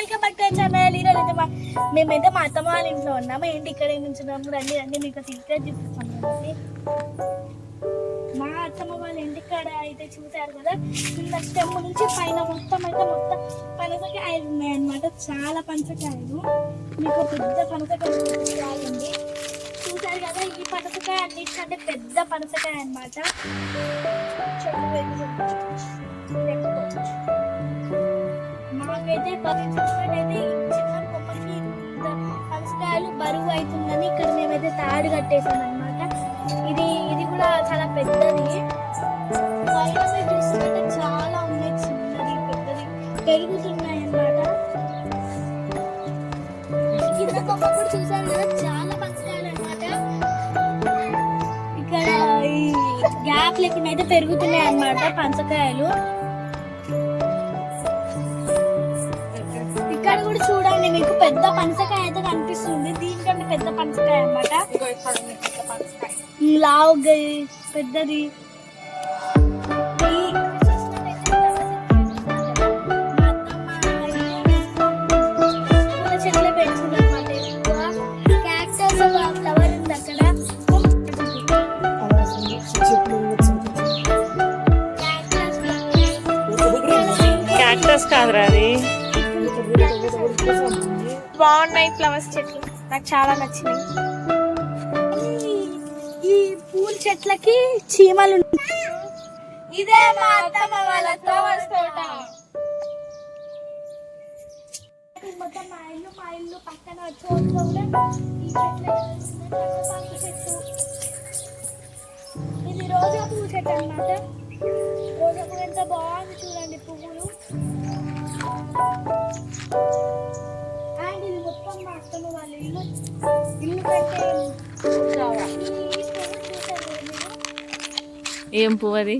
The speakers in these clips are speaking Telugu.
Welcome back to channel. ఈరోజు అయితే మేమైతే మా అత్తమ్మ వాళ్ళ ఇంట్లో ఉన్నాము. ఏంటి ఇక్కడ నుంచున్నాము, రండి రండి మీకు సీక్రెట్ చూపిస్తాం. కాబట్టి మా అత్తమ్మ వాళ్ళ ఇంటికాడ అయితే చూసారు కదా, కింద స్టెమ్ నుంచి పైన మొత్తం పనసకాయలు ఉన్నాయన్నమాట. చాలా పనసకాయలు, మీకు పెద్ద పనసకాయలు చూసారు కదా. ఈ పనసకాయ అన్నిటికంటే పెద్ద పనసకాయ అన్నమాట. మాకైతే అయితే చిన్న కొమ్మకి పనసకాయలు బరువు అవుతుందని ఇక్కడ మేమైతే తాడు కట్టేసాం అనమాట. ఇది కూడా చాలా పెద్దది. చూస్తుంటే చాలా ఉన్నాయి, చిన్నది పెద్దది పెరుగుతున్నాయి అన్నమాట. కింద కొమ్మ కూడా చూసారు కదా, చాలా పనసకాయలు అన్నమాట. ఇక్కడ ఈ గ్యాప్ లేకుండా అయితే పెరుగుతున్నాయి అన్నమాట పనసకాయలు. ఇక్కడ కూడా చూడండి, మీకు పెద్ద పనసకాయ అయితే కనిపిస్తుంది. దీనికంటే పెద్ద పనసకాయ అన్నమాట. లావుగా పెద్దది. చెట్లే పెంచుతుంది అనమాట. క్యాక్టస్ ఫ్లవర్ ఉంది అక్కడ. క్యాక్టస్ కాదురా, అది బాగున్నాయి ఫ్లవర్స్ చెట్లు, నాకు చాలా నచ్చినాయి. ఈ పూల చెట్లకి చీమలు. ఇదే మా అత్తమ్మ వాళ్ళ ఫ్లవర్స్ తోట. మొత్తం మా ఇల్లు పక్కన చోట్ల కూడా ఈ చెట్లు. ఇది రోజా పువ్వు చెట్టు అన్నమాట. రోజా పువ్వు ఎంత బాగుంది చూడండి, పువ్వులు. అండ్ ఇది మొత్తం మా అత్తమ్మ వాళ్ళ ఇల్లు కంటే ఏం పువ్వు అది?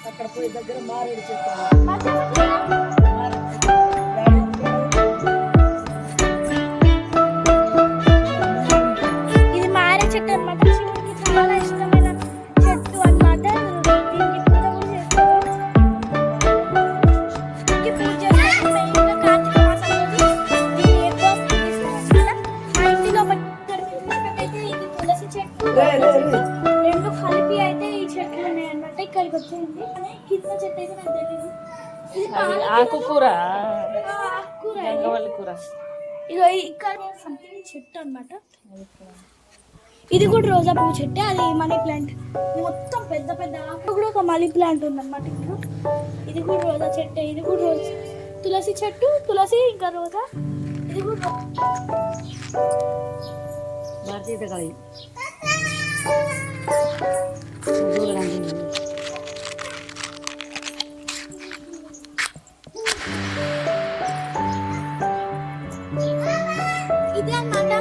అక్కడ పోయి దగ్గర మారేడు చెట్టు. ఇది మారే చెట్టు అనమాట. శివుడికి చాలా ఇష్టమైన చెట్టు అనమాట. దీనికి పూజ కూడా చేస్తారు. పూజ మెయిన్గా కార్తీక మాసం రోజు దీన్ని ఎక్కువ పూజిస్తారు అనమాట. మా ఇంటిలో అయితే ఇది తులసి చెట్టు రెండు కలిపి అయితే ఈ చెట్లు ఉన్నాయి అన్నమాట. ఇక్కడికి వచ్చేయండి. కింద చెట్టు అయితే నాకు తెలియదు. ఇది ఆకుకూర, కూర. ఇదో ఇక్కడ సంథింగ్ చెట్టు అన్నమాట. ఇది కూడా రోజా పువ్వు చెట్టు, అది మనీ ప్లాంట్. మొత్తం పెద్ద పెద్ద ఆకు కూడా ఒక మనీ ప్లాంట్ ఉందన్నమాట. ఇక్కడ ఇది కూడా రోజా చెట్టు, ఇది కూడా రోజా తులసి చెట్టు. తులసి ఇంకా రోజా. ఇది కూడా ఇదే అన్నమాట.